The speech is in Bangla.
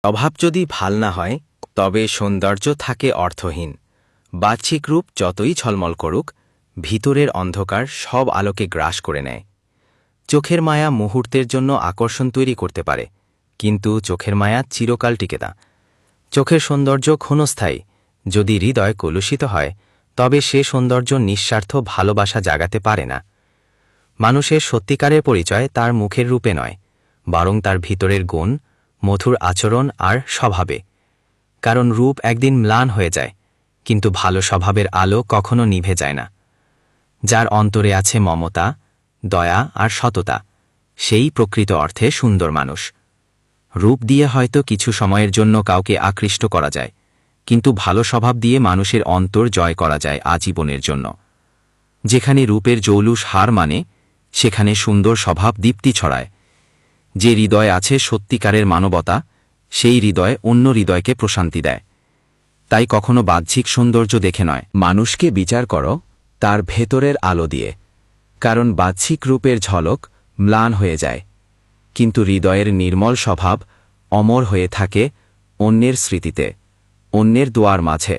স্বভাব যদি ভাল না হয় তবে সৌন্দর্য থাকে অর্থহীন। বাহ্যিক রূপ যতই ঝলমল করুক, ভিতরের অন্ধকার সব আলোকে গ্রাস করে নেয়। চোখের মায়া মুহূর্তের জন্য আকর্ষণ তৈরি করতে পারে, কিন্তু চোখের মায়া চিরকাল টিকে না। চোখের সৌন্দর্য ক্ষণস্থায়ী। যদি হৃদয় কলুষিত হয় তবে সে সৌন্দর্য নিঃস্বার্থ ভালোবাসা জাগাতে পারে না। মানুষের সত্যিকারের পরিচয় তার মুখের রূপে নয়, বরং তার ভিতরের গুণ, মধুর আচরণ আর স্বভাবে। কারণ রূপ একদিন ম্লান হয়ে যায়, কিন্তু ভালো স্বভাবের আলো কখনো নিভে যায় না। যার অন্তরে আছে মমতা, দয়া আর সততা, সেই প্রকৃত অর্থে সুন্দর মানুষ। রূপ দিয়ে হয়তো কিছু সময়ের জন্য কাউকে আকৃষ্ট করা যায়, কিন্তু ভালো স্বভাব দিয়ে মানুষের অন্তর জয় করা যায় আজীবনের জন্য। যেখানে রূপের জৌলুস হার মানে, সেখানে সুন্দর স্বভাব দীপ্তি ছড়ায়। যে হৃদয় আছে সত্যিকারের মানবতা, সেই হৃদয় অন্য হৃদয়কে প্রশান্তি দেয়। তাই কখনো বাহ্যিক সৌন্দর্য দেখে নয়, মানুষকে বিচার করো তার ভেতরের আলো দিয়ে। কারণ বাহ্যিক রূপের ঝলক ম্লান হয়ে যায়, কিন্তু হৃদয়ের নির্মল স্বভাব অমর হয়ে থাকে অন্যের স্মৃতিতে, অন্যের দোয়ার মাঝে।